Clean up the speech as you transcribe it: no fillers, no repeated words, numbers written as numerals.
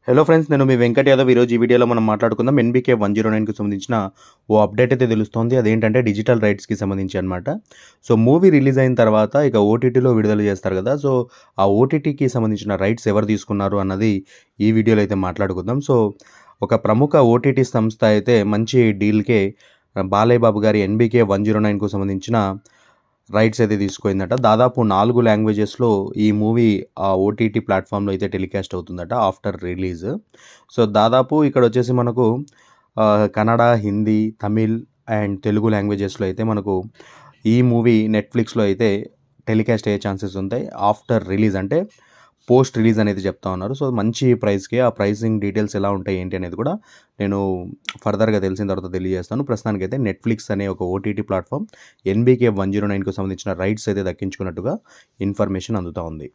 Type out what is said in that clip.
Hello friends, నేను మీ వెంకట్ యాదవ్. ఈరోజు ఈ వీడియోలో మనం మాట్లాడుకుందాం ఎన్బీకే 109కి సంబంధించిన ఓ అప్డేట్ అయితే తెలుస్తోంది. అదేంటంటే డిజిటల్ రైట్స్కి సంబంధించి అనమాట. సో మూవీ రిలీజ్ అయిన తర్వాత ఇక ఓటీటీలో విడుదల చేస్తారు కదా. సో ఆ ఓటీటీకి సంబంధించిన రైట్స్ ఎవరు తీసుకున్నారు అన్నది ఈ వీడియోలో అయితే మాట్లాడుకుందాం. సో ఒక ప్రముఖ ఓటీటీ సంస్థ అయితే మంచి డీల్కే బాలయ్య బాబు గారి ఎన్బీకే 109కు సంబంధించిన రైట్స్ అయితే తీసుకుందట. దాదాపు 4 లాంగ్వేజెస్లో ఈ మూవీ ఆ ఓటీటీ ప్లాట్ఫామ్లో అయితే టెలికాస్ట్ అవుతుందట ఆఫ్టర్ రిలీజ్. సో దాదాపు ఇక్కడ వచ్చేసి మనకు కన్నడ, హిందీ, తమిళ్ అండ్ తెలుగు లాంగ్వేజెస్లో అయితే మనకు ఈ మూవీ నెట్ఫ్లిక్స్లో అయితే టెలికాస్ట్ అయ్యే ఛాన్సెస్ ఉంటాయి ఆఫ్టర్ రిలీజ్, అంటే పోస్ట్ రిలీజ్ అనేది చెప్తా ఉన్నారు. సో మంచి ప్రైస్కి ఆ ప్రైసింగ్ డీటెయిల్స్ ఎలా ఉంటాయి ఏంటి అనేది కూడా నేను ఫర్దర్గా తెలిసిన తర్వాత తెలియజేస్తాను. ప్రస్తుతానికైతే నెట్ఫ్లిక్స్ అనే ఒక ఓటీటీ ప్లాట్ఫామ్ ఎన్బీకే 109కు సంబంధించిన రైట్స్ అయితే దక్కించుకున్నట్టుగా ఇన్ఫర్మేషన్ అందుతూ ఉంది.